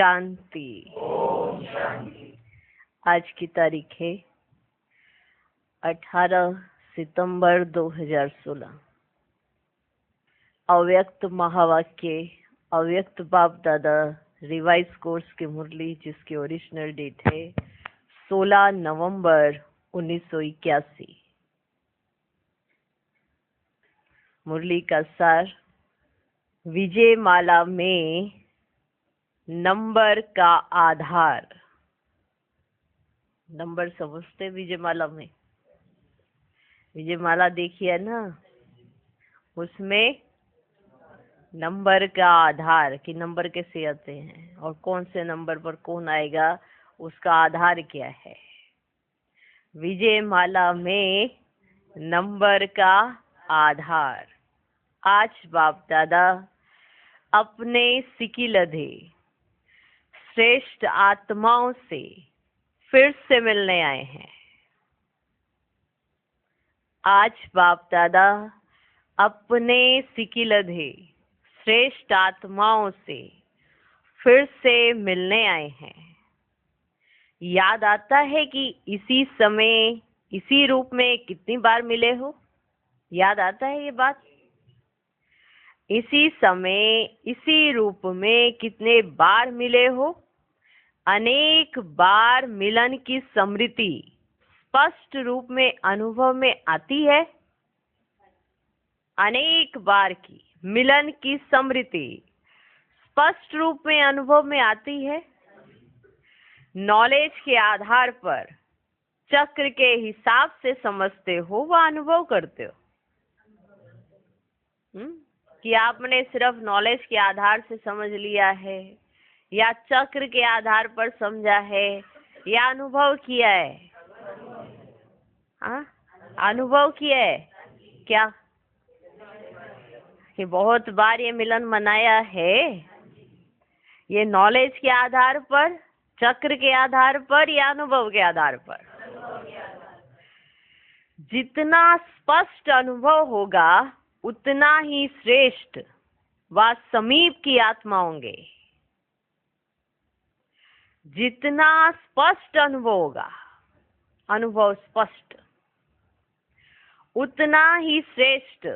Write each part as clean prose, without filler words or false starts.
शांति। आज की तारीख है 18 सितंबर 2016। अव्यक्त महावाक्य, अव्यक्त बाप दादा रिवाइज कोर्स की मुरली, जिसकी ओरिजिनल डेट है 16 नवंबर 1981। मुरली का सार, विजय माला में नंबर का आधार। नंबर समझते विजय माला में? विजय माला देखिए ना, उसमें नंबर का आधार कि नंबर कैसे आते हैं और कौन से नंबर पर कौन आएगा, उसका आधार क्या है। विजय माला में नंबर का आधार। आज बाप दादा अपने सिकिलधे श्रेष्ठ आत्माओं से फिर से मिलने आए हैं। आज बाप दादा अपने सिकिलधे श्रेष्ठ आत्माओं से फिर से मिलने आए हैं। याद आता है कि इसी समय इसी रूप में कितनी बार मिले हो? याद आता है ये बात? इसी समय इसी रूप में कितने बार मिले हो? अनेक बार मिलन की स्मृति स्पष्ट रूप में अनुभव में आती है। अनेक बार की मिलन की स्मृति स्पष्ट रूप में अनुभव में आती है। नॉलेज के आधार पर चक्र के हिसाब से समझते हो व अनुभव करते हो। कि आपने सिर्फ नॉलेज के आधार से समझ लिया है, या चक्र के आधार पर समझा है, या अनुभव किया है? हाँ, अनुभव किया है क्या कि बहुत बार ये मिलन मनाया है? ये नॉलेज के आधार पर, चक्र के आधार पर, या अनुभव के आधार पर? जितना स्पष्ट अनुभव होगा उतना ही श्रेष्ठ व समीप की आत्मा होंगे। जितना स्पष्ट अनुभव होगा, अनुभव स्पष्ट, उतना ही श्रेष्ठ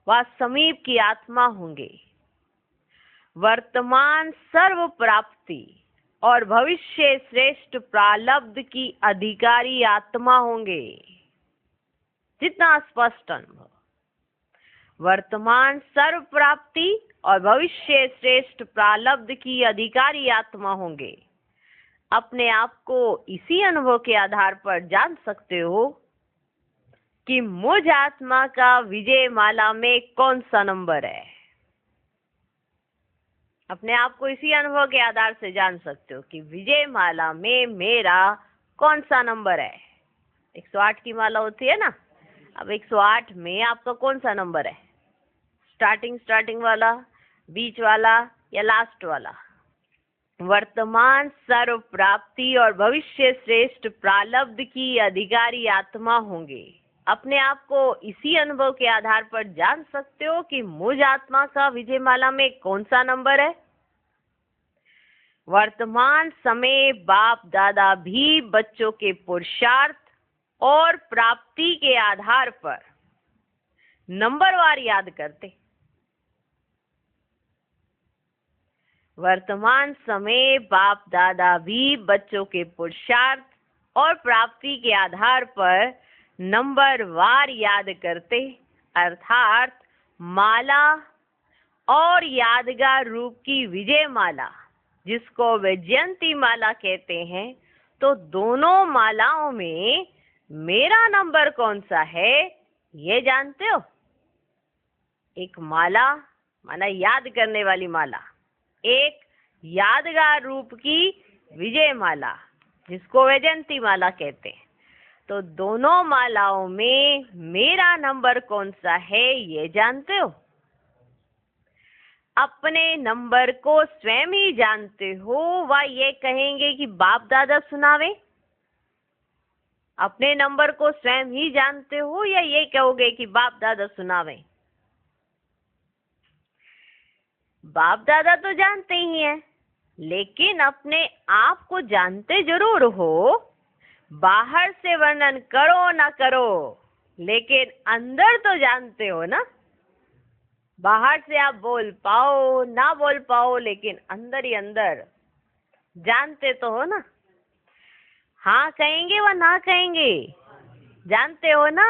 व समीप की आत्मा होंगे। वर्तमान सर्व प्राप्ति और भविष्य श्रेष्ठ प्रालब्ध की अधिकारी आत्मा होंगे। जितना स्पष्ट अनुभव, वर्तमान सर्व प्राप्ति और भविष्य श्रेष्ठ प्रालब्ध की अधिकारी आत्मा होंगे। अपने आप को इसी अनुभव के आधार पर जान सकते हो कि मुझ आत्मा का विजय माला में कौन सा नंबर है। अपने आप को इसी अनुभव के आधार से जान सकते हो कि विजय माला में मेरा कौन सा नंबर है। 108 की माला होती है ना, अब 108 में आपका कौन सा नंबर है? स्टार्टिंग वाला, बीच वाला, या लास्ट वाला? वर्तमान सर्व प्राप्ति और भविष्य श्रेष्ठ प्रालब्ध की अधिकारी आत्मा होंगे। अपने आप को इसी अनुभव के आधार पर जान सकते हो कि मुझ आत्मा का विजय माला में कौन सा नंबर है। वर्तमान समय बाप दादा भी बच्चों के पुरुषार्थ और प्राप्ति के आधार पर नंबरवार याद करते। वर्तमान समय बाप दादा भी बच्चों के पुरुषार्थ और प्राप्ति के आधार पर नंबरवार याद करते, अर्थात माला और यादगार रूप की विजय माला, जिसको वैजयंती माला कहते हैं। तो दोनों मालाओं में मेरा नंबर कौन सा है ये जानते हो? एक माला माना याद करने वाली माला, एक यादगार रूप की विजय माला जिसको वैजयंती माला कहते हैं। तो दोनों मालाओं में मेरा नंबर कौन सा है ये जानते हो? अपने नंबर को स्वयं ही जानते हो व ये कहेंगे कि बाप दादा सुनावे? अपने नंबर को स्वयं ही जानते हो या ये कहोगे कि बाप दादा सुनावे? बाप दादा तो जानते ही हैं, लेकिन अपने आप को जानते जरूर हो। बाहर से वर्णन करो ना करो, लेकिन अंदर तो जानते हो ना। बाहर से आप बोल पाओ ना बोल पाओ, लेकिन अंदर ही अंदर जानते तो हो ना। हाँ कहेंगे व ना कहेंगे, जानते हो ना।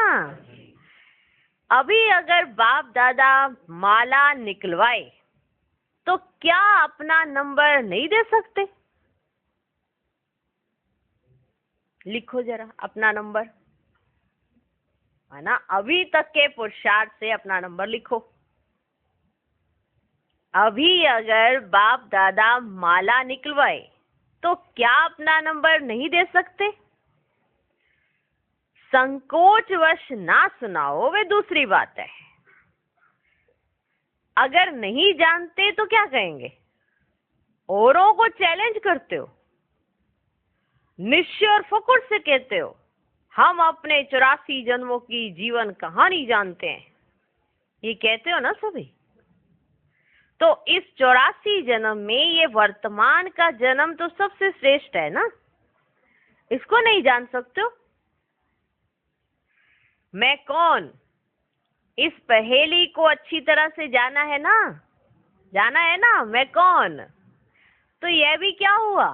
अभी अगर बाप दादा माला निकलवाए तो क्या अपना नंबर नहीं दे सकते? लिखो जरा अपना नंबर, है ना। अभी तक के पुरुषार्थ से अपना नंबर लिखो। अभी अगर बाप दादा माला निकलवाए तो क्या अपना नंबर नहीं दे सकते? संकोचवश ना सुनाओ, वे दूसरी बात है। अगर नहीं जानते तो क्या कहेंगे? औरों को चैलेंज करते हो, निश्चय और फकुर से कहते हो हम अपने 84 जन्मों की जीवन कहानी जानते हैं। ये कहते हो ना सभी। तो इस 84 जन्म में ये वर्तमान का जन्म तो सबसे श्रेष्ठ है ना, इसको नहीं जान सकते हो? मैं कौन, इस पहेली को अच्छी तरह से जाना है ना, जाना है ना। मैं कौन, तो यह भी क्या हुआ,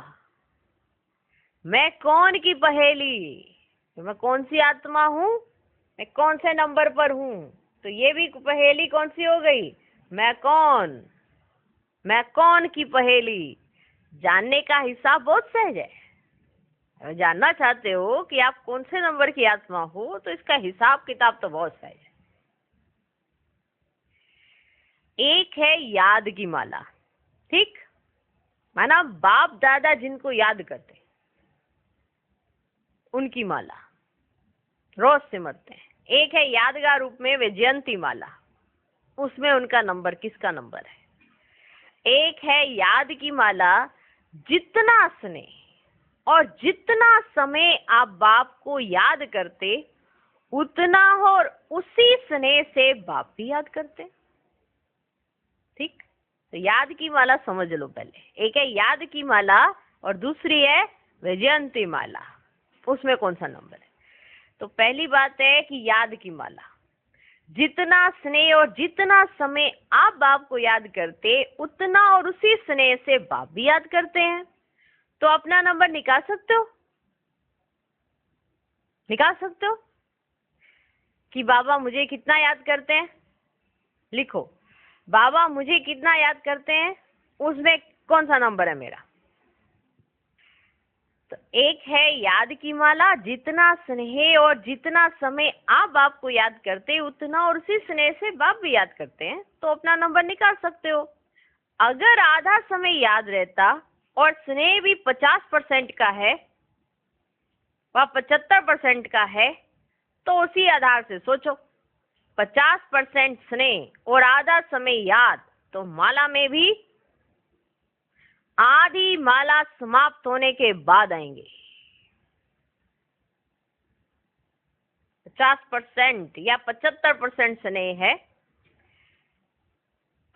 मैं कौन की पहेली। तो मैं कौन सी आत्मा हूँ, मैं कौन से नंबर पर हूँ, तो ये भी पहेली कौन सी हो गई, मैं कौन। मैं कौन की पहेली जानने का हिसाब बहुत सहज है। जानना चाहते हो कि आप कौन से नंबर की आत्मा हो, तो इसका हिसाब किताब तो बहुत सहज है। एक है याद की माला, ठीक, माना बाप दादा जिनको याद करते उनकी माला रोज सिमरते हैं। एक है यादगार रूप में वैजयंती माला, उसमें उनका नंबर किसका नंबर है। एक है याद की माला, जितना स्नेह और जितना समय आप बाप को याद करते उतना और उसी स्नेह से बाप भी याद करते, ठीक। तो याद की माला समझ लो पहले। एक है याद की माला और दूसरी है वैजयंती माला, उसमें कौन सा नंबर है। तो पहली बात है कि याद की माला, जितना स्नेह और जितना समय आप बाप को याद करते उतना और उसी स्नेह से बाप भी याद करते हैं। तो अपना नंबर निकाल सकते हो, निकाल सकते हो कि बाबा मुझे कितना याद करते हैं। लिखो, बाबा मुझे कितना याद करते हैं, उसमें कौन सा नंबर है मेरा। तो एक है याद की माला, जितना स्नेह और जितना समय आप बाप को याद करते उतना और उसी स्नेह से बाप भी याद करते हैं, तो अपना नंबर निकाल सकते हो। अगर आधा समय याद रहता और स्नेह भी 50% का है व 75% का है, तो उसी आधार से सोचो। 50% स्नेह और आधा समय याद, तो माला में भी आधी माला समाप्त होने के बाद आएंगे। 50% या 75% स्नेह है,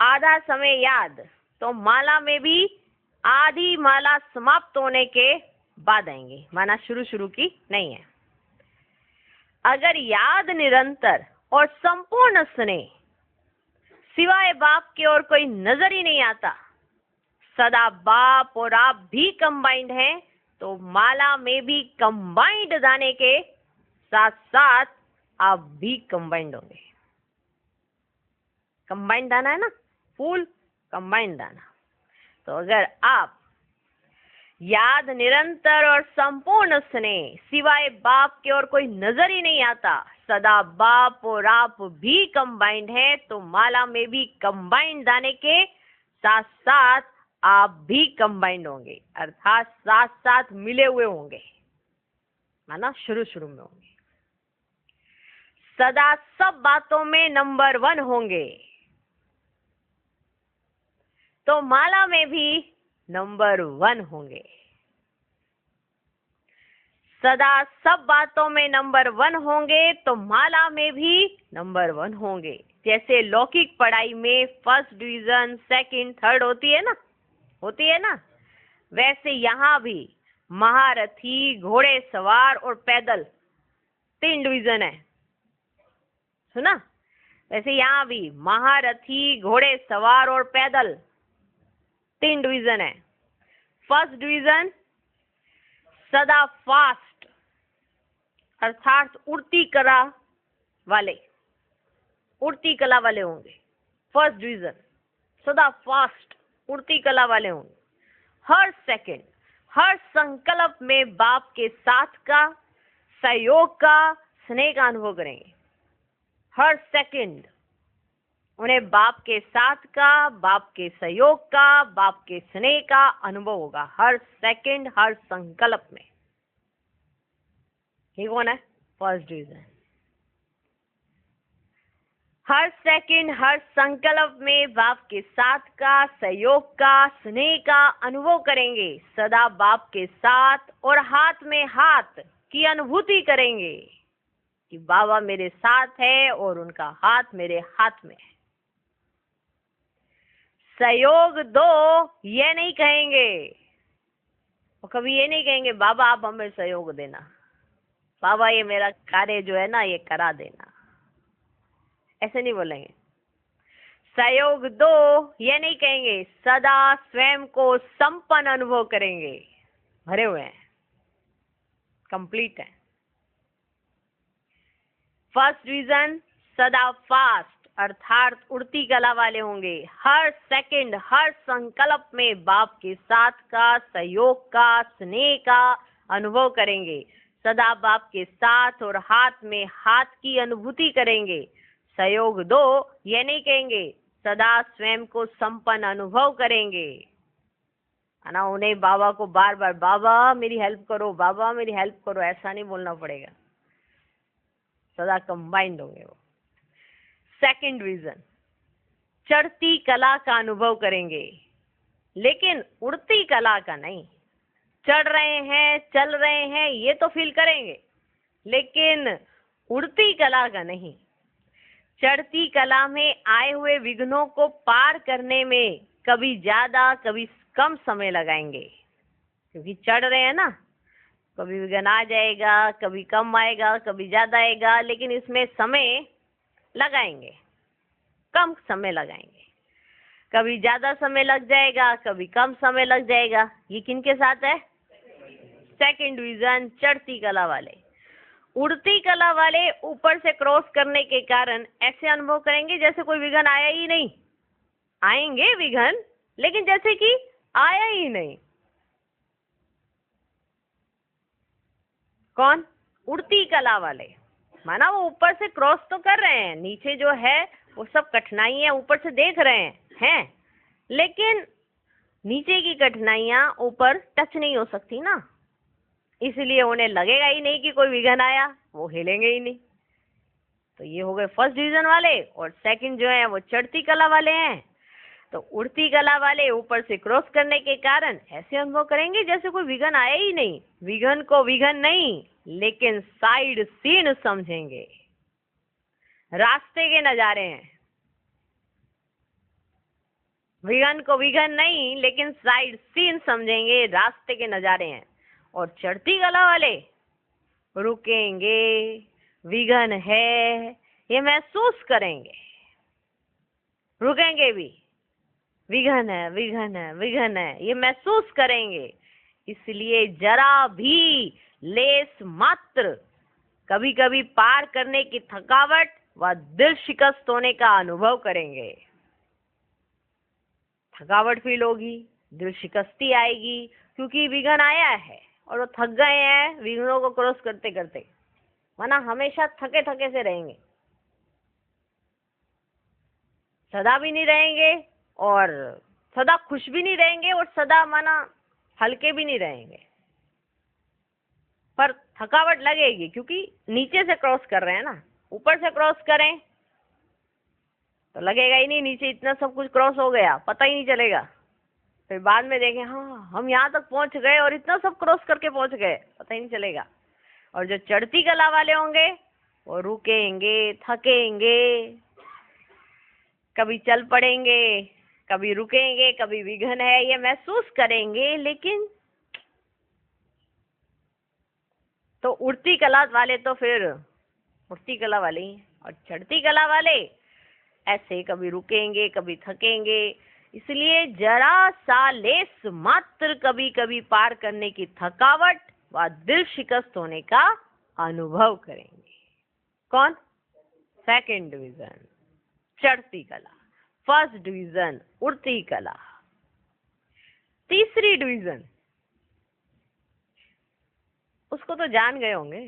आधा समय याद, तो माला में भी आधी माला समाप्त होने के बाद आएंगे, माना शुरू की नहीं है। अगर याद निरंतर और संपूर्ण स्नेह सिवाय बाप के और कोई नजर ही नहीं आता, सदा बाप और आप भी कंबाइंड हैं, तो माला में भी कंबाइंड दाने के साथ साथ आप भी कंबाइंड होंगे। कंबाइंड दाना है ना, फूल कंबाइंड दाना। तो अगर आप याद निरंतर और संपूर्ण स्नेह सिवाय बाप के और कोई नजर ही नहीं आता, सदा बाप और आप भी कंबाइंड हैं, तो माला में भी कंबाइंड दाने के साथ साथ आप भी कंबाइंड होंगे, अर्थात साथ साथ मिले हुए होंगे, माना शुरू में होंगे। सदा सब बातों में नंबर 1 होंगे, तो माला में भी नंबर 1 होंगे। सदा सब बातों में नंबर 1 होंगे, तो माला में भी नंबर 1 होंगे। जैसे लौकिक पढ़ाई में फर्स्ट डिवीजन, सेकंड, थर्ड होती है ना, होती है ना। वैसे यहाँ भी महारथी, घोड़े सवार और पैदल 3 डिवीजन है। सुना? वैसे यहाँ भी महारथी, घोड़े सवार और पैदल 3 डिवीजन है। फर्स्ट डिवीजन सदा फास्ट अर्थात उड़ती कला वाले होंगे। फर्स्ट डिवीजन सदा फास्ट उड़ती कला वाले होंगे। हर सेकंड, हर संकल्प में बाप के साथ का, सहयोग का, स्नेह का अनुभव करेंगे। हर सेकंड उन्हें बाप के साथ का, बाप के सहयोग का, बाप के स्नेह का अनुभव होगा। हर सेकंड, हर संकल्प में। ये कौन है? First division. हर सेकंड, हर संकल्प में बाप के साथ का, सहयोग का, स्नेह का अनुभव करेंगे। सदा बाप के साथ और हाथ में हाथ की अनुभूति करेंगे कि बाबा मेरे साथ है और उनका हाथ मेरे हाथ में है। सहयोग दो ये नहीं कहेंगे, और कभी ये नहीं कहेंगे बाबा आप हमें सहयोग देना, बाबा ये मेरा कार्य जो है ना ये करा देना, ऐसे नहीं बोलेंगे। सहयोग दो ये नहीं कहेंगे, सदा स्वयं को संपन्न अनुभव करेंगे। भरे हुए हैं, कंप्लीट है। फर्स्ट डिवीजन सदा फास्ट अर्थात उड़ती कला वाले होंगे। हर सेकंड, हर संकल्प में बाप के साथ का, सहयोग का, स्नेह का अनुभव करेंगे। सदा बाप के साथ और हाथ में हाथ की अनुभूति करेंगे। सहयोग दो ये नहीं कहेंगे, सदा स्वयं को संपन्न अनुभव करेंगे। है ना? उन्हें बाबा को बार बार बाबा मेरी हेल्प करो, बाबा मेरी हेल्प करो ऐसा नहीं बोलना पड़ेगा। सदा कंबाइंड होंगे वो। सेकंड डिवीजन चढ़ती कला का अनुभव करेंगे, लेकिन उड़ती कला का नहीं। चढ़ रहे हैं, चल रहे हैं ये तो फील करेंगे, लेकिन उड़ती कला का नहीं। चढ़ती कला में आए हुए विघ्नों को पार करने में कभी ज्यादा कभी कम समय लगाएंगे, क्योंकि चढ़ रहे हैं ना। कभी विघ्न आ जाएगा, कभी कम आएगा, कभी ज्यादा आएगा, लेकिन इसमें समय लगाएंगे, कम समय लगाएंगे। कभी ज्यादा समय लग जाएगा, कभी कम समय लग जाएगा। ये किनके साथ है? सेकंड डिवीजन चढ़ती कला वाले। उड़ती कला वाले ऊपर से क्रॉस करने के कारण ऐसे अनुभव करेंगे जैसे कोई विघ्न आया ही नहीं। आएंगे विघ्न, लेकिन जैसे कि आया ही नहीं। कौन? उड़ती कला वाले। माना वो ऊपर से क्रॉस तो कर रहे हैं, नीचे जो है वो सब कठिनाइयां ऊपर से देख रहे हैं, लेकिन नीचे की कठिनाइयां ऊपर टच नहीं हो सकती ना, इसलिए उन्हें लगेगा ही नहीं कि कोई विघ्न आया, वो हिलेंगे ही नहीं। तो ये हो गए फर्स्ट डिवीजन वाले। और सेकंड जो है वो चढ़ती कला वाले हैं। तो उड़ती कला वाले ऊपर से क्रॉस करने के कारण ऐसे अनुभव करेंगे जैसे कोई विघ्न आया ही नहीं। विघ्न को विघ्न नहीं, लेकिन साइड सीन समझेंगे। रास्ते के नजारे हैं। विघ्न को विघ्न नहीं, लेकिन साइड सीन समझेंगे, रास्ते के नजारे हैं। और चढ़ती कला वाले रुकेंगे, विघ्न है ये महसूस करेंगे, रुकेंगे भी, विघ्न है, विघ्न है, विघ्न है ये महसूस करेंगे। इसलिए जरा भी लेस मात्र कभी कभी पार करने की थकावट व दिल शिकस्त होने का अनुभव करेंगे। थकावट फील होगी, दिल शिकस्ती आएगी, क्योंकि विघ्न आया है और वो थक गए हैं विघ्नों को क्रॉस करते करते, वरना हमेशा थके थके से रहेंगे, सदा भी नहीं रहेंगे और सदा खुश भी नहीं रहेंगे और सदा माना हल्के भी नहीं रहेंगे। पर थकावट लगेगी, क्योंकि नीचे से क्रॉस कर रहे हैं ना। ऊपर से क्रॉस करें तो लगेगा ही नहीं, नीचे इतना सब कुछ क्रॉस हो गया, पता ही नहीं चलेगा। फिर बाद में देखें हाँ हम यहाँ तक पहुंच गए और इतना सब क्रॉस करके पहुंच गए, पता ही नहीं चलेगा। और जो चढ़ती कला वाले होंगे वो रुकेंगे, थकेंगे, कभी चल पड़ेंगे, कभी रुकेंगे, कभी विघ्न है, ये महसूस करेंगे, लेकिन तो उड़ती कला वाले तो फिर उड़ती कला वाले ही हैं, और चढ़ती कला वाले ऐसे कभी रुकेंगे, कभी थकेंगे। इसलिए जरा सा लेस मात्र कभी कभी पार करने की थकावट व दिल शिकस्त होने का अनुभव करेंगे। कौन? सेकंड डिवीजन चढ़ती कला, फर्स्ट डिवीजन उड़ती कला। तीसरी डिवीजन उसको तो जान गए होंगे,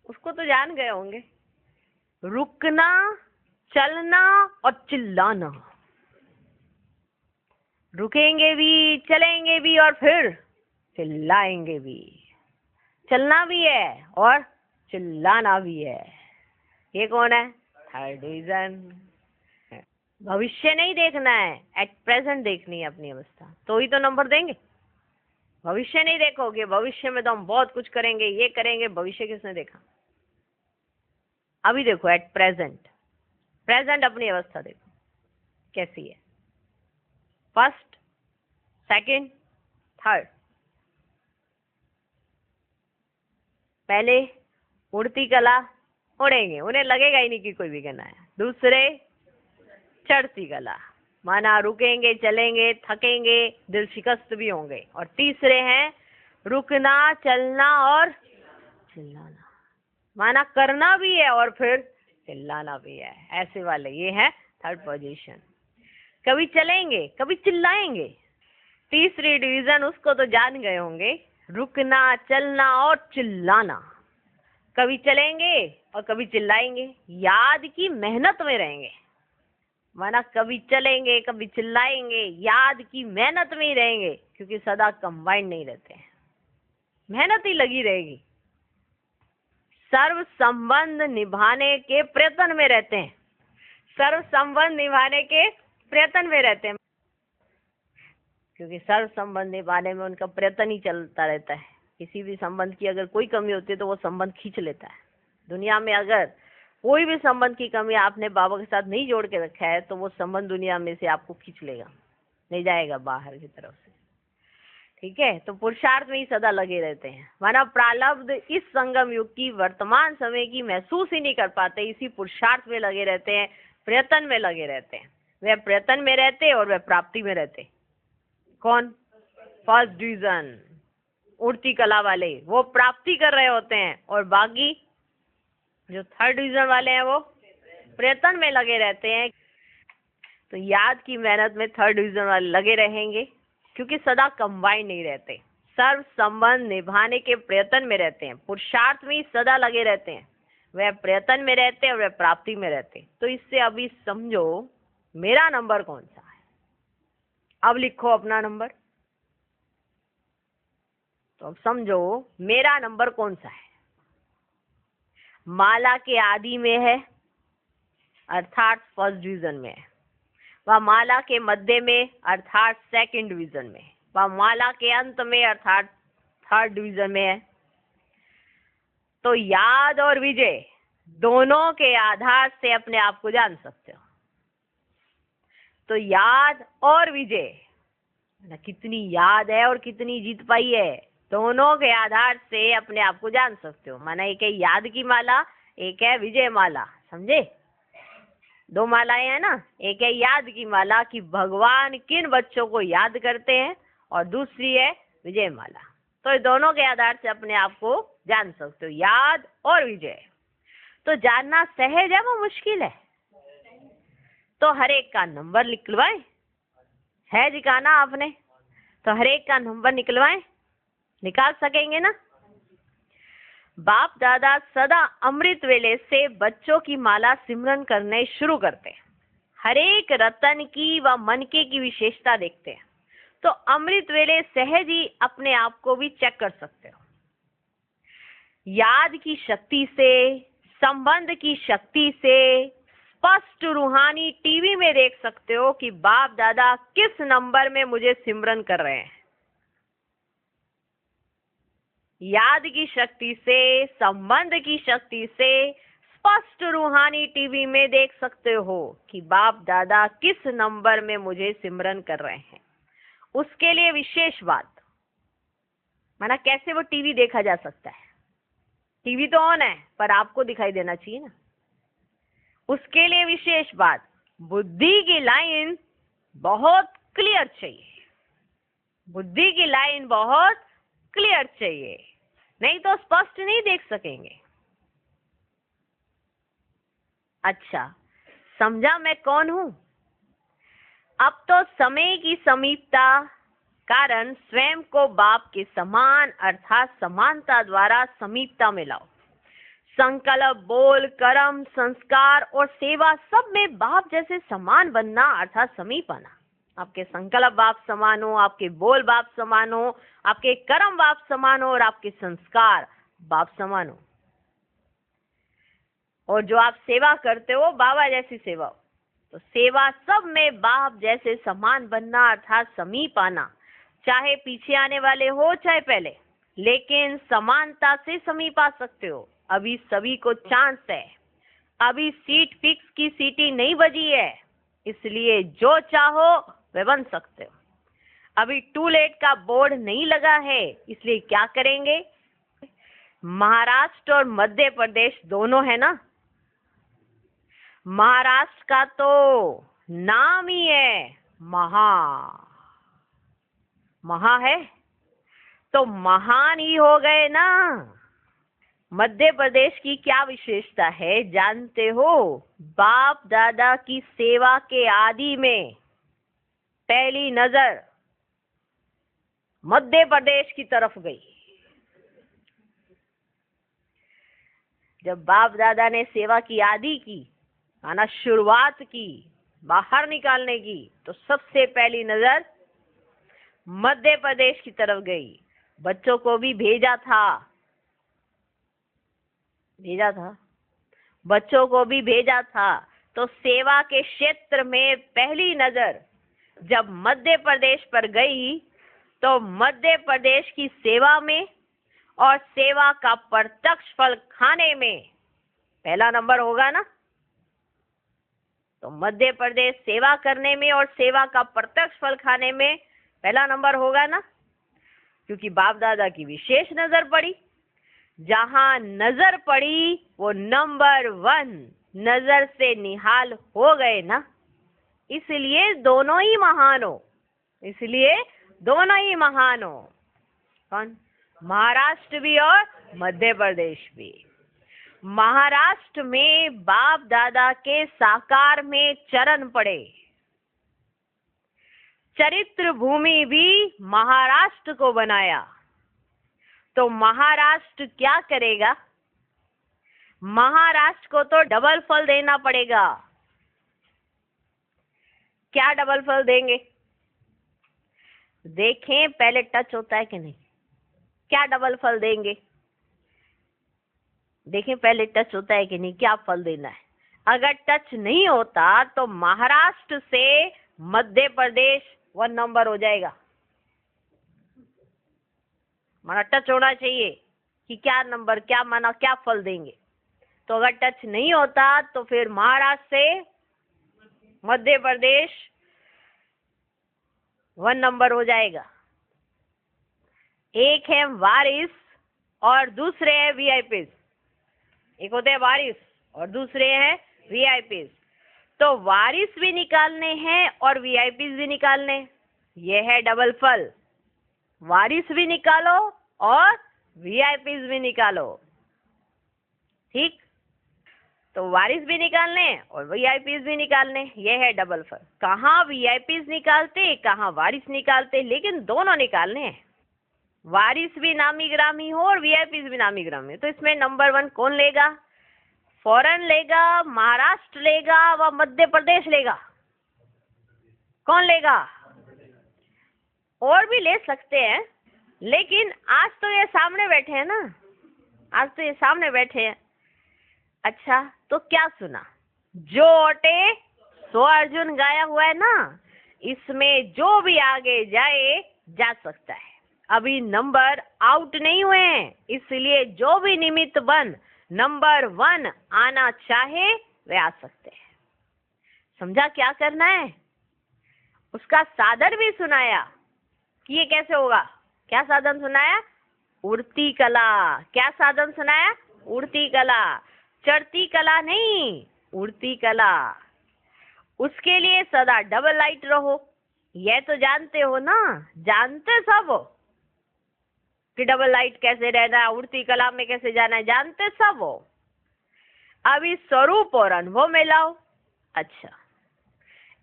उसको तो जान गए होंगे। रुकना, चलना और चिल्लाना। रुकेंगे भी, चलेंगे भी और फिर चिल्लाएंगे भी। चलना भी है और चिल्लाना भी है। ये कौन है? Third division. भविष्य नहीं देखना है, एट प्रेजेंट देखनी है अपनी अवस्था, तो ही तो नंबर देंगे। भविष्य नहीं देखोगे, भविष्य में तो हम बहुत कुछ करेंगे, ये करेंगे, भविष्य किसने देखा? अभी देखो एट प्रेजेंट, प्रेजेंट अपनी अवस्था देखो कैसी है। First, second, third. पहले उड़ती कला, उड़ेंगे, उन्हें लगेगा ही नहीं कि कोई भी करना है। दूसरे चढ़ती कला, माना रुकेंगे, चलेंगे, थकेंगे, दिल शिकस्त भी होंगे। और तीसरे हैं रुकना, चलना और चिल्लाना, माना करना भी है और फिर चिल्लाना भी है। ऐसे वाले ये है थर्ड पोजीशन। कभी चलेंगे, कभी चिल्लाएंगे। तीसरी डिवीजन उसको तो जान गए होंगे, रुकना, चलना और चिल्लाना। कभी चलेंगे और कभी चिल्लाएंगे, याद की मेहनत में रहेंगे। माना कभी चलेंगे, कभी चिल्लाएंगे, याद की मेहनत में ही रहेंगे, क्योंकि सदा कंबाइंड नहीं रहते हैं, मेहनत ही लगी रहेगी। सर्व संबंध निभाने के प्रयत्न में रहते हैं, सर्व संबंध निभाने के प्रयत्न में रहते हैं, क्योंकि सर्व संबंध निभाने में उनका प्रयत्न ही चलता रहता है। किसी भी संबंध की अगर कोई कमी होती है तो वो संबंध खींच लेता है। दुनिया में अगर कोई भी संबंध की कमी आपने बाबा के साथ नहीं जोड़ के रखा है तो वो संबंध दुनिया में से आपको खींच लेगा, नहीं जाएगा बाहर की तरफ से। ठीक है, तो पुरुषार्थ में ही सदा लगे रहते हैं। माना प्रारब्ध इस संगम युग की वर्तमान समय की महसूस ही नहीं कर पाते, इसी पुरुषार्थ में लगे रहते हैं, प्रयत्न में लगे रहते हैं। वह प्रयत्न में रहते और वह प्राप्ति में रहते। कौन? फर्स्ट डिवीजन उड़ती कला वाले, वो प्राप्ति कर रहे होते हैं, और बाकी जो थर्ड डिवीजन वाले हैं वो प्रयत्न में लगे रहते हैं। तो याद की मेहनत में थर्ड डिवीजन वाले लगे रहेंगे, क्योंकि सदा कंबाइंड नहीं रहते, सर्व संबंध निभाने के प्रयत्न में रहते हैं, पुरुषार्थ में ही सदा लगे रहते हैं। वह प्रयत्न में रहते हैं और वह प्राप्ति में रहते हैं। तो इससे अभी समझो मेरा नंबर कौन सा है। अब लिखो अपना नंबर। तो अब समझो मेरा नंबर कौन सा है। माला के आदि में है, अर्थात फर्स्ट डिवीजन में है, व माला के मध्य में अर्थात सेकंड डिवीजन में, व माला के अंत में अर्थात थर्ड डिवीजन में है। तो याद और विजय दोनों के आधार से अपने आप को जान सकते हो। तो याद और विजय, कितनी याद है और कितनी जीत पाई है, दोनों के आधार से अपने आप को जान सकते हो। माना एक है याद की माला, एक है विजय माला, समझे? दो मालाएं हैं ना, एक है याद की माला कि भगवान किन बच्चों को याद करते हैं, और दूसरी है विजय माला। तो दोनों के आधार से अपने आप को जान सकते हो, याद और विजय। तो जानना सहज है, वो मुश्किल है। तो हर एक का नंबर निकलवाए, है जिकाना आपने, तो हर एक का नंबर निकलवाए, निकाल सकेंगे ना? बाप दादा सदा अमृत वेले से बच्चों की माला सिमरन करने शुरू करते हैं। हर एक रतन की व मनके की विशेषता देखते हैं। तो अमृत वेले सहज ही अपने आप को भी चेक कर सकते हो। याद की शक्ति से, संबंध की शक्ति से स्पष्ट रूहानी टीवी में देख सकते हो कि बाप दादा किस नंबर में मुझे सिमरन कर रहे हैं। याद की शक्ति से, संबंध की शक्ति से स्पष्ट रूहानी टीवी में देख सकते हो कि बाप दादा किस नंबर में मुझे सिमरन कर रहे हैं। उसके लिए विशेष बात, माना कैसे वो टीवी देखा जा सकता है? टीवी तो ऑन है पर आपको दिखाई देना चाहिए ना। उसके लिए विशेष बात, बुद्धि की लाइन बहुत क्लियर चाहिए। बुद्धि की लाइन बहुत क्लियर चाहिए, नहीं तो स्पष्ट नहीं देख सकेंगे। अच्छा, समझा मैं कौन हूं? अब तो समय की समीपता कारण स्वयं को बाप के समान अर्थात समानता द्वारा समीपता में लाओ। संकल्प, बोल, कर्म, संस्कार और सेवा सब में बाप जैसे समान बनना अर्थात समीप आना। आपके संकल्प बाप समान हो, आपके बोल बाप समान हो, आपके कर्म बाप समान हो और आपके संस्कार बाप समान हो। और जो आप सेवा करते हो बाबा जैसी सेवा हो। तो सेवा सब में बाप जैसे समान बनना अर्थात समीप आना। चाहे पीछे आने वाले हो चाहे पहले, लेकिन समानता से समीप आ सकते हो। अभी सभी को चांस है। अभी सीट फिक्स की सीटी नहीं बजी है, इसलिए जो चाहो वे बन सकते हो। अभी टू लेट का बोर्ड नहीं लगा है, इसलिए क्या करेंगे? महाराष्ट्र और मध्य प्रदेश दोनों है ना। महाराष्ट्र का तो नाम ही है महा है, तो महान ही हो गए ना। मध्य प्रदेश की क्या विशेषता है जानते हो? बाप दादा की सेवा के आदि में पहली नजर मध्य प्रदेश की तरफ गई। जब बाप दादा ने सेवा की आदि की, माना शुरुआत की बाहर निकालने की, तो सबसे पहली नजर मध्य प्रदेश की तरफ गई। बच्चों को भी भेजा था, बच्चों को भी भेजा था। तो सेवा के क्षेत्र में पहली नजर जब मध्य प्रदेश पर गई, तो मध्य प्रदेश की सेवा में और सेवा का प्रत्यक्ष फल खाने में पहला नंबर होगा ना। तो मध्य प्रदेश सेवा करने में और सेवा का प्रत्यक्ष फल खाने में पहला नंबर होगा ना, क्योंकि बाप दादा की विशेष नजर पड़ी। जहां नजर पड़ी वो नंबर 1 नजर से निहाल हो गए ना। इसलिए दोनों ही महान हो, कौन? महाराष्ट्र भी और मध्य प्रदेश भी। महाराष्ट्र में बाप दादा के साकार में चरण पड़े। चरित्र भूमि भी महाराष्ट्र को बनाया। तो महाराष्ट्र क्या करेगा? महाराष्ट्र को तो डबल फल देना पड़ेगा। क्या डबल फल देंगे? देखें पहले टच होता है कि नहीं। क्या डबल फल देंगे? देखें पहले टच होता है कि नहीं, क्या फल देना है। अगर टच नहीं होता तो महाराष्ट्र से मध्य प्रदेश 1 नंबर हो जाएगा। माना टच होना चाहिए कि क्या नंबर, क्या माना, क्या फल देंगे। तो अगर टच नहीं होता तो फिर महाराष्ट्र से मध्य प्रदेश 1 नंबर हो जाएगा। एक है वारिस और दूसरे है वीआईपीज। एक होते हैं वारिस और दूसरे हैं वीआईपीज। तो वारिस भी निकालने हैं और वीआईपीज भी निकालने। यह है डबल फल। वारिस भी निकालो और वीआईपीज भी निकालो। ठीक, तो वारिस भी निकालने और वीआईपीज भी निकालने। यह है डबल फल। कहाँ वीआईपीज निकालते, कहाँ वारिस निकालते, लेकिन दोनों निकालने हैं। वारिस भी नामी ग्रामी हो और वीआईपीज भी नामी ग्रामी। तो इसमें नंबर 1 कौन लेगा? फौरन लेगा, महाराष्ट्र लेगा व मध्य प्रदेश लेगा। कौन लेगा? और भी ले सकते हैं, लेकिन आज तो ये सामने बैठे हैं ना। अच्छा, तो क्या सुना? जो ओटे सो अर्जुन गाया हुआ है ना, इसमें जो भी आगे जाए जा सकता है। अभी नंबर आउट नहीं हुए हैं, इसलिए जो भी निमित्त बन नंबर 1 आना चाहे वे आ सकते हैं। समझा क्या करना है? उसका साधन भी सुनाया कि ये कैसे होगा। क्या साधन सुनाया? उड़ती कला। क्या साधन सुनाया? उड़ती कला। चढ़ती कला नहीं, उड़ती कला। उसके लिए सदा डबल लाइट रहो। यह तो जानते हो ना, जानते सब हो कि डबल लाइट कैसे रहना, उड़ती कला में कैसे जाना है, जानते सब हो। अभी स्वरूप और अनुभव में लाओ। अच्छा,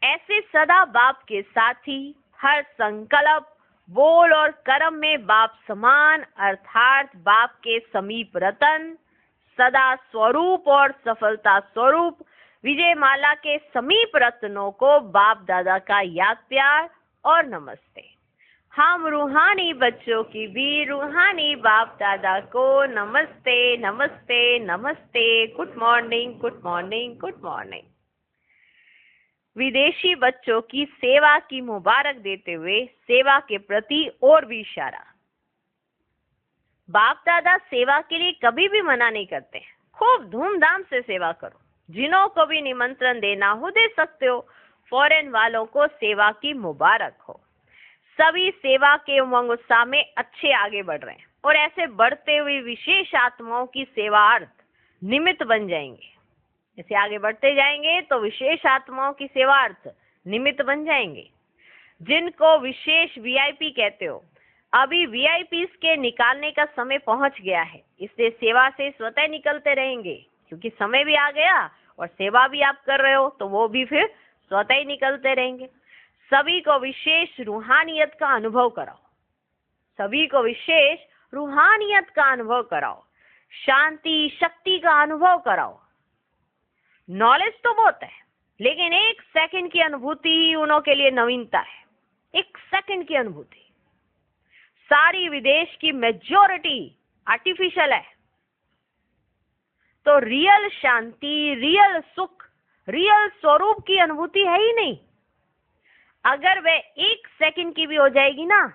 ऐसे सदा बाप के साथी, हर संकल्प, बोल और कर्म में बाप समान अर्थात बाप के समीप रतन, सदा स्वरूप और सफलता स्वरूप विजय माला के समीप रत्नों को बाप दादा का याद प्यार और नमस्ते। हम रूहानी बच्चों की भी रूहानी बाप दादा को नमस्ते नमस्ते नमस्ते, good morning good morning good morning. विदेशी बच्चों की सेवा की मुबारक देते हुए सेवा के प्रति और भी इशारा। बाप दादा सेवा के लिए कभी भी मना नहीं करते। खूब धूमधाम से सेवा करो। जिन्हों को भी निमंत्रण देना हो दे सकते हो। फॉरेन वालों को सेवा की मुबारक हो। सभी सेवा के उमंग उत्साह में अच्छे आगे बढ़ रहे हैं और ऐसे बढ़ते हुए विशेष आत्माओं की सेवार्थ निमित्त बन जाएंगे। ऐसे आगे बढ़ते जाएंगे तो विशेष आत्माओं की सेवार्थ निमित्त बन जाएंगे, जिनको विशेष वीआईपी कहते हो। अभी वीआईपी के निकालने का समय पहुंच गया है, इसलिए सेवा से स्वतः निकलते रहेंगे, क्योंकि समय भी आ गया और सेवा भी आप कर रहे हो तो वो भी फिर स्वतः ही निकलते रहेंगे। सभी को विशेष रूहानियत का अनुभव कराओ। सभी को विशेष रूहानियत का अनुभव कराओ। शांति शक्ति का अनुभव कराओ। नॉलेज तो बहुत है, लेकिन 1 सेकंड की अनुभूति ही उन्हों के लिए नवीनता है। 1 सेकंड की अनुभूति। सारी विदेश की मेजॉरिटी आर्टिफिशियल है, तो रियल शांति, रियल सुख, रियल स्वरूप की अनुभूति है ही नहीं। अगर वे 1 सेकंड की भी हो जाएगी ना,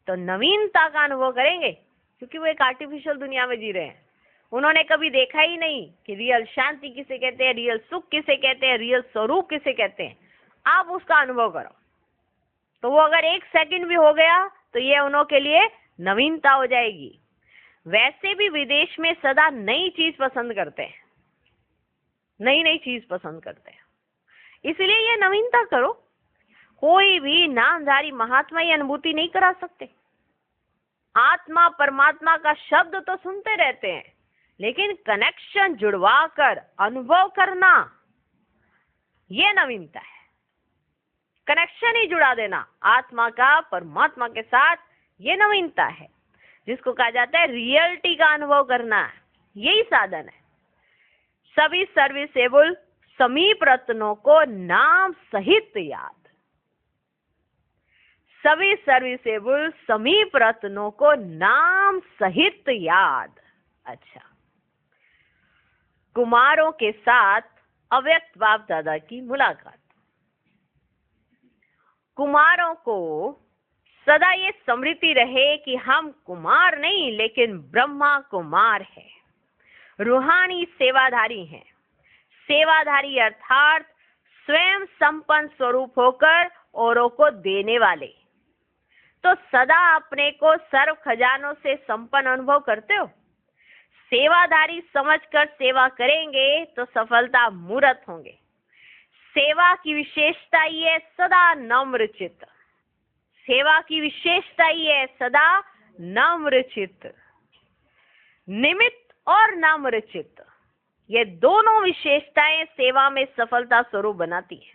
तो नवीनता का अनुभव करेंगे, क्योंकि वो एक आर्टिफिशियल दुनिया में जी रहे हैं। उन्होंने कभी देखा ही नहीं कि रियल शांति किसे कहते हैं, रियल सुख किसे कहते हैं, रियल स्वरूप किसे कहते हैं। आप उसका अनुभव करो, तो वो अगर 1 सेकंड भी हो गया तो ये उन्हों के लिए नवीनता हो जाएगी। वैसे भी विदेश में सदा नई चीज पसंद करते हैं, नई नई चीज पसंद करते हैं, इसलिए ये नवीनता करो। कोई भी नामधारी महात्मा ये अनुभूति नहीं करा सकते। आत्मा परमात्मा का शब्द तो सुनते रहते हैं, लेकिन कनेक्शन जुड़वा कर अनुभव करना ये नवीनता है। कनेक्शन ही जुड़ा देना आत्मा का परमात्मा के साथ, ये नवीनता है, जिसको कहा जाता है रियलिटी का अनुभव करना। यही साधन है। सभी सर्विसेबल समीप रत्नों को नाम सहित याद। सभी सर्विसेबल समीप रत्नों को नाम सहित याद। अच्छा, कुमारों के साथ अव्यक्त बाप दादा की मुलाकात। कुमारों को सदा ये स्मृति रहे कि हम कुमार नहीं, लेकिन ब्रह्मा कुमार है, रूहानी सेवाधारी हैं। सेवाधारी अर्थात स्वयं संपन्न स्वरूप होकर औरों को देने वाले। तो सदा अपने को सर्व खजानों से संपन्न अनुभव करते हो। सेवाधारी समझकर सेवा करेंगे तो सफलता मूर्त होंगे। सेवा की विशेषता ये है सदा नम्र चित्त। सेवा की विशेषता ये है सदा नम्र चित्त। निमित्त और नम्र चित्त, ये दोनों विशेषताएं सेवा में सफलता स्वरूप बनाती है।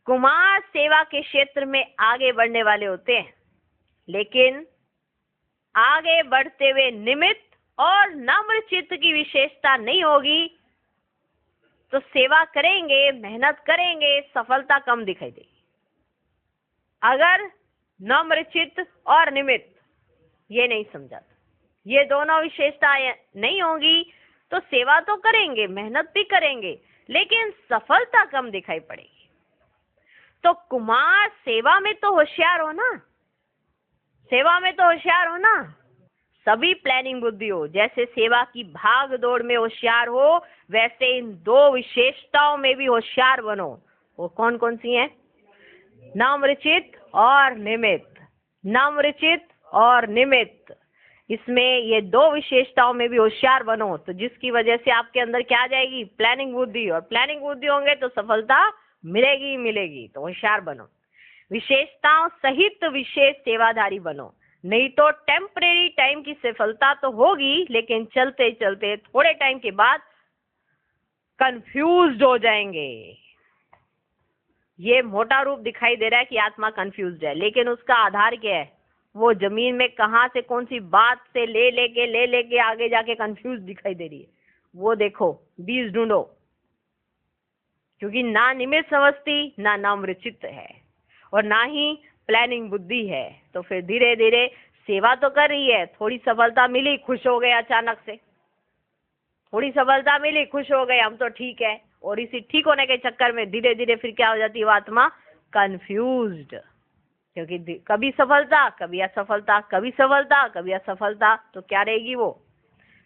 कुमार सेवा के क्षेत्र में आगे बढ़ने वाले होते हैं, लेकिन आगे बढ़ते हुए निमित्त और नम्र चित्त की विशेषता नहीं होगी तो सेवा करेंगे, मेहनत करेंगे, सफलता कम दिखाई देगी। अगर नम्र चित्त और निमित्त ये नहीं समझा, ये दोनों विशेषताएं नहीं होंगी तो सेवा तो करेंगे, मेहनत भी करेंगे, लेकिन सफलता कम दिखाई पड़ेगी। तो कुमार सेवा में तो होशियार हो ना, सेवा में तो होशियार हो ना। सभी प्लानिंग बुद्धि हो। जैसे सेवा की भाग दौड़ में होशियार हो, वैसे इन दो विशेषताओं में भी होशियार बनो। वो कौन कौन सी हैं? नामृचित और निमित्त। नामृचित और निमित्त, इसमें ये दो विशेषताओं में भी होशियार बनो, तो जिसकी वजह से आपके अंदर क्या आ जाएगी? प्लानिंग बुद्धि। और प्लानिंग बुद्धि होंगे तो सफलता मिलेगी ही मिलेगी। तो होशियार बनो, विशेषताओं सहित विशेष सेवाधारी बनो, नहीं तो टेम्परेरी टाइम की सफलता तो होगी, लेकिन चलते चलते थोड़े टाइम के बाद कंफ्यूज्ड हो जाएंगे। ये मोटा रूप दिखाई दे रहा है कि आत्मा कंफ्यूज्ड है, लेकिन उसका आधार क्या है? वो जमीन में कहां से कौन सी बात से ले लेके आगे जाके कंफ्यूज दिखाई दे रही है, वो देखो, बीज ढूंढो। क्योंकि ना निमित्त समझती, ना नामृचित है, और ना ही प्लानिंग बुद्धि है। तो फिर धीरे धीरे सेवा तो कर रही है, थोड़ी सफलता मिली, खुश हो गए, अचानक से थोड़ी सफलता मिली, खुश हो गए, हम तो ठीक है। और इसी ठीक होने के चक्कर में धीरे धीरे फिर क्या हो जाती है? वो आत्मा कंफ्यूज्ड। क्योंकि कभी सफलता, कभी असफलता, कभी सफलता, कभी असफलता, तो क्या रहेगी? वो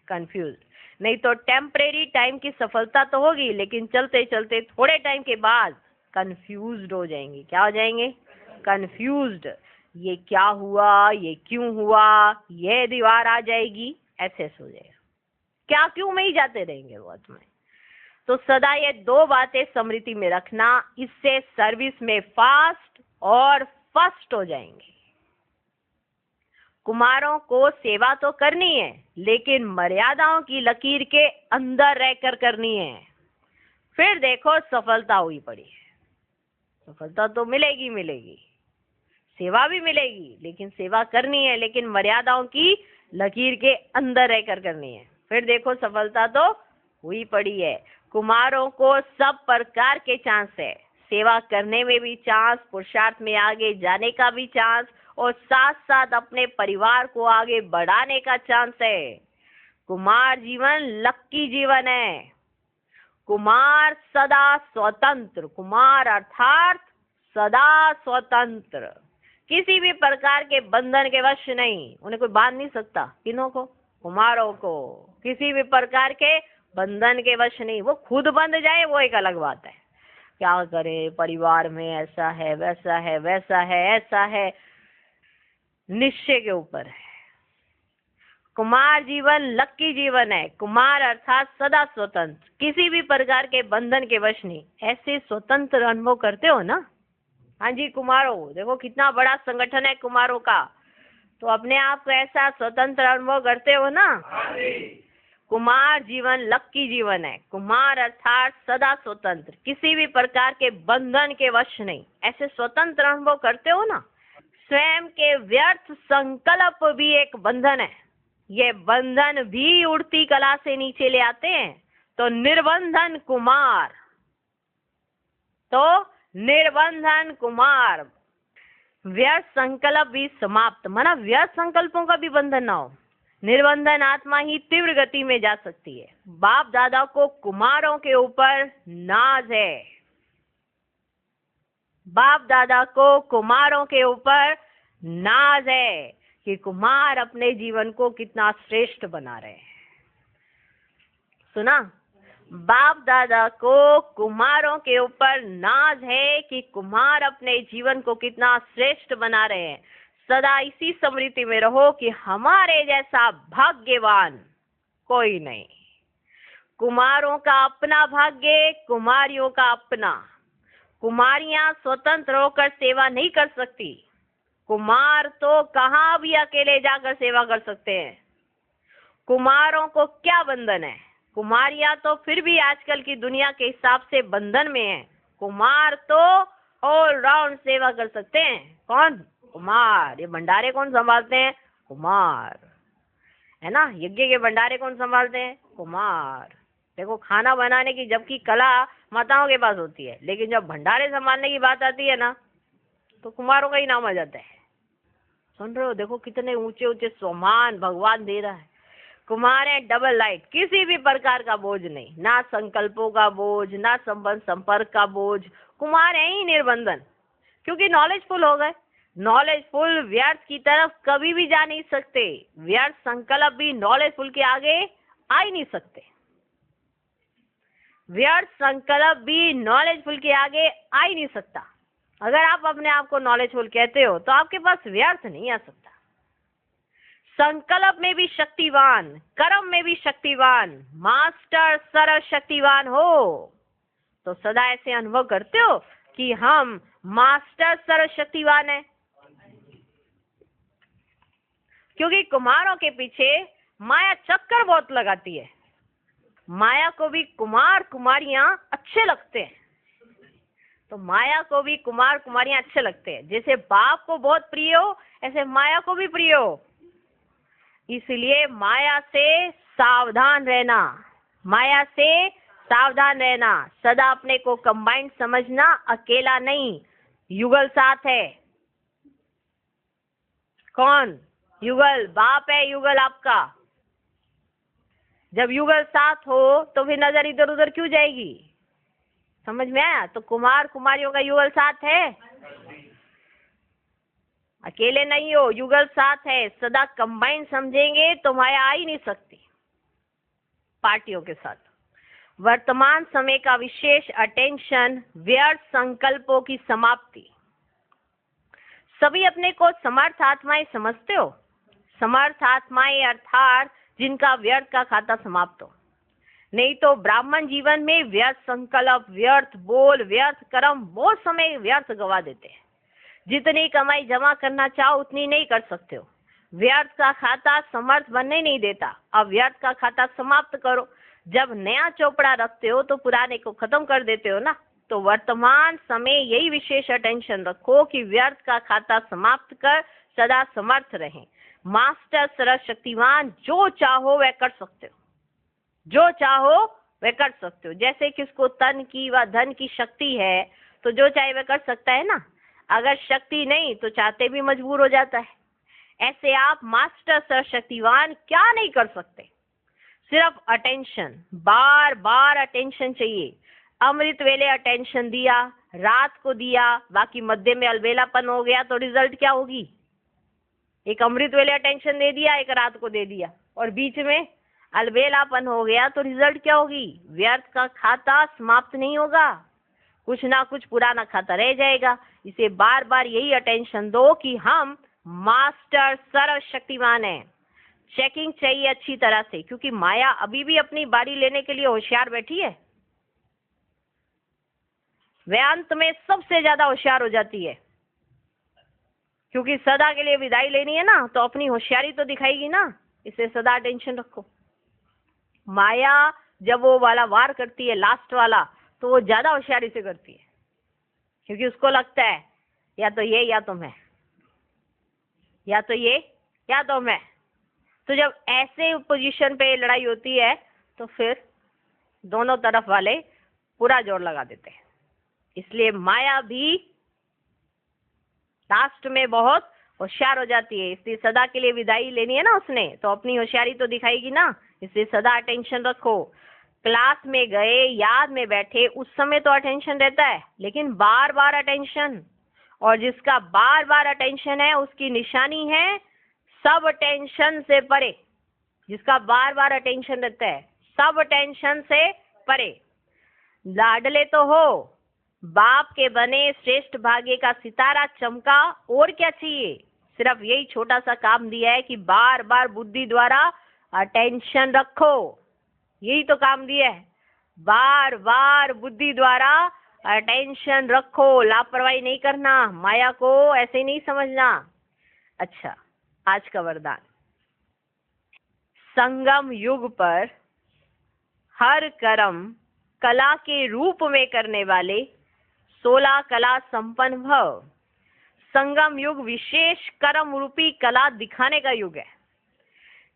कंफ्यूज। नहीं तो टेम्परेरी टाइम की सफलता तो होगी, लेकिन चलते चलते थोड़े टाइम के बाद कंफ्यूज्ड हो जाएंगे। क्या हो जाएंगे? कंफ्यूज्ड। ये क्या हुआ, ये क्यों हुआ, ये दीवार आ जाएगी, ऐसे हो जाएगा। क्या क्यों में ही जाते रहेंगे वो आत्मा। तो सदा ये दो बातें स्मृति में रखना, इससे सर्विस में फास्ट और फर्स्ट हो जाएंगे। कुमारों को सेवा तो करनी है, लेकिन मर्यादाओं की लकीर के अंदर रहकर करनी है। फिर देखो सफलता हुई पड़ी है। सफलता तो मिलेगी मिलेगी, सेवा भी मिलेगी, लेकिन सेवा करनी है, लेकिन मर्यादाओं की लकीर के अंदर रहकर करनी है। फिर देखो सफलता तो हुई पड़ी है। कुमारों को सब प्रकार के चांस है, सेवा करने में भी चांस, पुरुषार्थ में आगे जाने का भी चांस, और साथ साथ अपने परिवार को आगे बढ़ाने का चांस है। कुमार जीवन लक्की जीवन है। कुमार सदा स्वतंत्र, कुमार अर्थात सदा स्वतंत्र, किसी भी प्रकार के बंधन के वश नहीं। उन्हें कोई बांध नहीं सकता। किन्हों को? कुमारों को किसी भी प्रकार के बंधन के वश नहीं। वो खुद बंध जाए वो एक अलग बात है। क्या करे, परिवार में ऐसा है, वैसा है, वैसा है, ऐसा है, निश्चय के ऊपर है। कुमार जीवन लक्की जीवन है। कुमार अर्थात सदा स्वतंत्र, किसी भी प्रकार के बंधन के वश नहीं। ऐसे स्वतंत्र अनुभव करते हो ना? हाँ जी, कुमारों देखो कितना बड़ा संगठन है कुमारों का, तो अपने आप को ऐसा स्वतंत्र अनुभव करते हो ना? कुमार जीवन लक्की जीवन है। कुमार अर्थात सदा स्वतंत्र, किसी भी प्रकार के बंधन के वश नहीं। ऐसे स्वतंत्र अनुभव करते हो ना? स्वयं के व्यर्थ संकल्प भी एक बंधन है। ये बंधन भी उड़ती कला से नीचे ले आते हैं। तो निर्बंधन कुमार, तो निर्बंधन कुमार, व्यर्थ संकल्प भी समाप्त, माना व्यर्थ संकल्पों का भी बंधन ना हो। निर्बंधन आत्मा ही तीव्र गति में जा सकती है। बाप दादा को कुमारों के ऊपर नाज है। बाप दादा को कुमारों के ऊपर नाज है कि कुमार अपने जीवन को कितना श्रेष्ठ बना रहे हैं। सुना? बाप दादा को कुमारों के ऊपर नाज है कि कुमार अपने जीवन को कितना श्रेष्ठ बना रहे हैं। सदा इसी स्मृति में रहो कि हमारे जैसा भाग्यवान कोई नहीं। कुमारों का अपना भाग्य, कुमारियों का अपना। कुमारियां स्वतंत्र होकर सेवा नहीं कर सकती। कुमार तो कहाँ भी अकेले जाकर सेवा कर सकते हैं। कुमारों को क्या बंधन है? कुमारियां तो फिर भी आजकल की दुनिया के हिसाब से बंधन में है। कुमार तो ऑल राउंड सेवा कर सकते हैं। कौन? कुमार। ये भंडारे कौन संभालते हैं? कुमार, है ना? यज्ञ के भंडारे कौन संभालते हैं? कुमार। देखो, खाना बनाने की जबकि कला माताओं के पास होती है, लेकिन जब भंडारे संभालने की बात आती है ना, तो कुमारों का ही नाम आ जाता है। सुन रहे हो? देखो कितने ऊंचे ऊंचे सम्मान भगवान दे रहा है। कुमार है डबल लाइट, किसी भी प्रकार का बोझ नहीं, ना संकल्पों का बोझ, ना संबंध संपर्क का बोझ। कुमार है ही निर्बंधन, क्योंकि नॉलेजफुल हो गए। नॉलेजफुल व्यर्थ की तरफ कभी भी जा नहीं सकते। व्यर्थ संकल्प भी नॉलेजफुल के आगे आ ही नहीं सकते। व्यर्थ संकल्प भी नॉलेजफुल के आगे आ ही नहीं सकता। अगर आप अपने आप को नॉलेजफुल कहते हो तो आपके पास व्यर्थ नहीं आ सकता। संकल्प में भी शक्तिवान, कर्म में भी शक्तिवान, मास्टर सर्वशक्तिवान हो तो सदा ऐसे अनुभव करते हो कि हम मास्टर सर्वशक्तिवान है। क्योंकि कुमारों के पीछे माया चक्कर बहुत लगाती है। माया को भी कुमार कुमारियां अच्छे लगते हैं, तो माया को भी कुमार कुमारियां अच्छे लगते हैं। जैसे बाप को बहुत प्रिय हो ऐसे माया को भी प्रिय हो। इसलिए माया से सावधान रहना, माया से सावधान रहना। सदा अपने को कंबाइंड समझना, अकेला नहीं, युगल साथ है। कौन? युगल बाप है, युगल आपका। जब युगल साथ हो तो फिर नजर इधर उधर क्यों जाएगी? समझ में आया? तो कुमार कुमारियों का युगल साथ है, अकेले नहीं हो, युगल साथ है। सदा कंबाइंड समझेंगे तो माया आ ही नहीं सकती पार्टियों के साथ। वर्तमान समय का विशेष अटेंशन व्यर्थ संकल्पों की समाप्ति। सभी अपने को समर्थ आत्माएं समझते हो। समर्थ आत्माएं अर्थात जिनका व्यर्थ का खाता समाप्त हो। नहीं तो ब्राह्मण जीवन में व्यर्थ संकल्प, व्यर्थ बोल, व्यर्थ कर्म, बहुत समय व्यर्थ गवा देते हैं। जितनी कमाई जमा करना चाहो उतनी नहीं कर सकते हो। व्यर्थ का खाता समर्थ बनने नहीं देता। अब व्यर्थ का खाता समाप्त करो। जब नया चोपड़ा रखते हो तो पुराने को खत्म कर देते हो ना। तो वर्तमान समय यही विशेष अटेंशन रखो कि व्यर्थ का खाता समाप्त कर सदा समर्थ रहें। मास्टर सर्वशक्तिवान, जो चाहो वह कर सकते हो, जो चाहो वह कर सकते हो। जैसे किसको तन की व धन की शक्ति है तो जो चाहे वह कर सकता है ना। अगर शक्ति नहीं तो चाहते भी मजबूर हो जाता है। ऐसे आप मास्टर सर्वशक्तिवान क्या नहीं कर सकते? सिर्फ अटेंशन, बार बार अटेंशन चाहिए। अमृत वेले अटेंशन दिया, रात को दिया, बाकी मध्य में अलबेलापन हो गया तो रिजल्ट क्या होगी? एक अमृत वेले अटेंशन दे दिया, एक रात को दे दिया, और बीच में अलबेलापन हो गया तो रिजल्ट क्या होगी? व्यर्थ का खाता समाप्त नहीं होगा, कुछ ना कुछ पुराना खाता रह जाएगा। इसे बार बार यही अटेंशन दो कि हम मास्टर सर्वशक्तिमान हैं। चेकिंग चाहिए अच्छी तरह से, क्योंकि माया अभी भी अपनी बारी लेने के लिए होशियार बैठी है। वह अंत में सबसे ज्यादा होशियार हो जाती है, क्योंकि सदा के लिए विदाई लेनी है ना, तो अपनी होशियारी तो दिखाएगी ना। इसे सदा टेंशन रखो। माया जब वो वाला वार करती है, लास्ट वाला, तो वो ज्यादा होशियारी से करती है, क्योंकि उसको लगता है या तो ये या तो मैं, या तो ये या तो मैं। तो जब ऐसे पोजीशन पे लड़ाई होती है तो फिर दोनों तरफ वाले पूरा जोर लगा देते हैं। इसलिए माया भी लास्ट में बहुत होशियार हो जाती है। इसलिए सदा के लिए विदाई लेनी है ना उसने, तो अपनी होशियारी तो दिखाएगी ना। इसलिए सदा अटेंशन रखो। क्लास में गए, याद में बैठे, उस समय तो अटेंशन रहता है, लेकिन बार बार अटेंशन। और जिसका बार बार अटेंशन है उसकी निशानी है सब टेंशन से परे। जिसका बार बार अटेंशन रहता है सब टेंशन से परे। लाडले तो हो, बाप के बने श्रेष्ठ भाग्य का सितारा चमका, और क्या चाहिए? सिर्फ यही छोटा सा काम दिया है कि बार बार बुद्धि द्वारा अटेंशन रखो। यही तो काम दिया है, बार बार बुद्धि द्वारा अटेंशन रखो। लापरवाही नहीं करना, माया को ऐसे ही नहीं समझना। अच्छा, आज का वरदान। संगम युग पर हर कर्म कला के रूप में करने वाले 16 कला संपन्न भव। संगम युग विशेष कर्म रूपी कला दिखाने का युग है।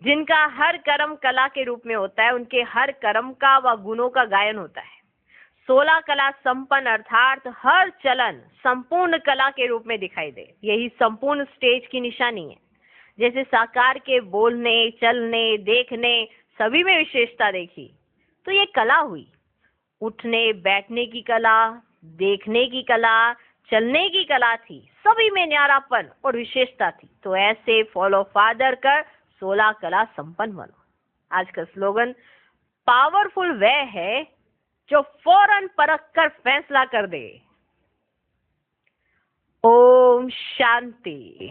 जिनका हर कर्म कला के रूप में होता है, उनके हर कर्म का व गुणों का गायन होता है। 16 कला संपन्न अर्थात हर चलन संपूर्ण कला के रूप में दिखाई दे। यही संपूर्ण स्टेज की निशानी है। जैसे साकार के बोलने, चलने, देखने सभी में विशेषता देखी तो ये कला हुई। उठने बैठने की कला, देखने की कला, चलने की कला थी, सभी में न्यारापन और विशेषता थी। तो ऐसे फॉलो फादर कर 16 कला संपन्न बनो। आज का स्लोगन, पावरफुल वह है जो फौरन परख कर फैसला कर दे। ओम शांति।